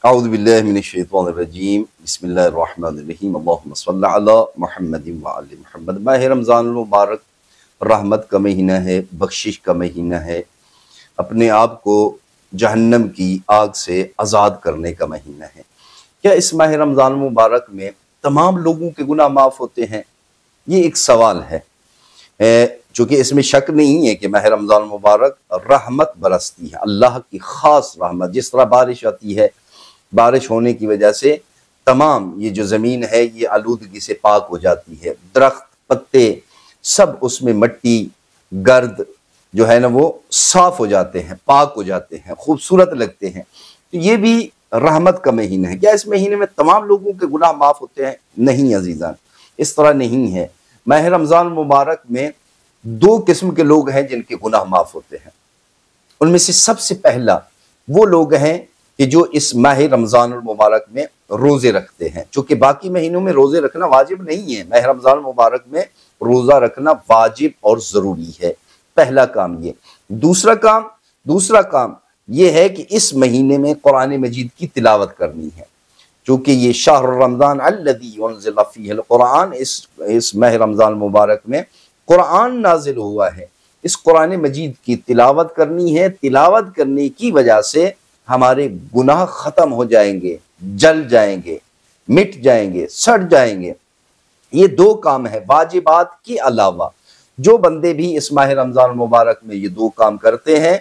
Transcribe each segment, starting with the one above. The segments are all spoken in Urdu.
اعوذ باللہ من الشیطان الرجیم بسم اللہ الرحمن الرحیم اللہم صلی علی محمد وعلی محمد۔ ماہ رمضان المبارک رحمت کا مہینہ ہے، بخشش کا مہینہ ہے، اپنے آپ کو جہنم کی آگ سے آزاد کرنے کا مہینہ ہے۔ کیا اس ماہ رمضان المبارک میں تمام لوگوں کے گناہ معاف ہوتے ہیں؟ یہ ایک سوال ہے، چونکہ اس میں شک نہیں ہے کہ ماہ رمضان المبارک رحمت برستی ہے، اللہ کی خاص رحمت۔ جس طرح بارش آتی ہے، بارش ہونے کی وجہ سے تمام یہ جو زمین ہے یہ آلودگی سے پاک ہو جاتی ہے، درخت پتے سب اس میں مٹی گرد جو ہے نا وہ صاف ہو جاتے ہیں، پاک ہو جاتے ہیں، خوبصورت لگتے ہیں۔ تو یہ بھی رحمت کا مہینہ ہے۔ کیا اس مہینے میں تمام لوگوں کے گناہ معاف ہوتے ہیں؟ نہیں عزیزان، اس طرح نہیں ہے۔ ماہ رمضان مبارک میں دو قسم کے لوگ ہیں جن کے گناہ معاف ہوتے ہیں۔ ان میں سے سب سے پہلا وہ لوگ ہیں کہ جو اس ماہ رمضان المبارک میں روزے رکھتے ہیں، چونکہ باقی مہینوں میں روزے رکھنا واجب نہیں ہے، ماہ رمضان المبارک میں روزہ رکھنا واجب اور ضروری ہے۔ پہلا کام یہ۔ دوسرا کام یہ ہے کہ اس مہینے میں قرآن مجید کی تلاوت کرنی ہے، چونکہ یہ شہر رمضان الذی انزل فیہ القرآن، اس ماہ رمضان المبارک میں قرآن نازل ہوا ہے، اس قرآن مجید کی تلاوت کرنی ہے۔ تلاوت کرنے کی وجہ سے ہمارے گناہ ختم ہو جائیں گے، جل جائیں گے، مٹ جائیں گے، سڑ جائیں گے۔ یہ دو کام ہے واجبات کے علاوہ۔ جو بندے بھی اس ماہ رمضان المبارک میں یہ دو کام کرتے ہیں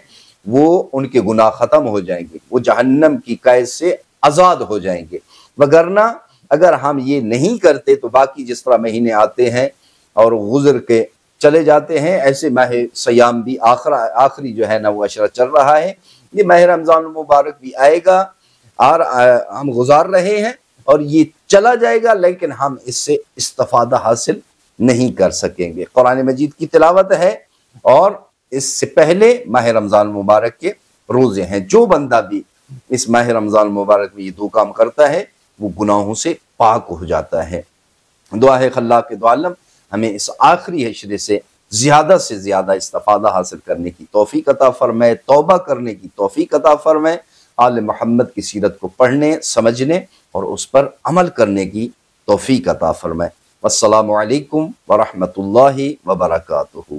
وہ ان کے گناہ ختم ہو جائیں گے، وہ جہنم کی قید سے آزاد ہو جائیں گے۔ وگرنہ اگر ہم یہ نہیں کرتے تو باقی جس طرح مہینے آتے ہیں اور گزر کے چلے جاتے ہیں، ایسے ماہ سیام بھی آخری جو ہے نا وہ عشرہ چل رہا ہے، یہ ماہ رمضان المبارک بھی آئے گا اور ہم گزار رہے ہیں اور یہ چلا جائے گا، لیکن ہم اس سے استفادہ حاصل نہیں کر سکیں گے۔ قرآن مجید کی تلاوت ہے اور اس سے پہلے ماہ رمضان المبارک کے روزے ہیں۔ جو بندہ بھی اس ماہ رمضان المبارک میں یہ دو کام کرتا ہے وہ گناہوں سے پاک ہو جاتا ہے۔ دعا ہے خلاق دو عالم ہمیں اس آخری عشرے سے زیادہ استفادہ حاصل کرنے کی توفیق عطا فرمائے، توبہ کرنے کی توفیق عطا فرمائے، آل محمد کی سیرت کو پڑھنے، سمجھنے اور اس پر عمل کرنے کی توفیق عطا فرمائے۔ والسلام علیکم ورحمۃ اللہ وبرکاتہ۔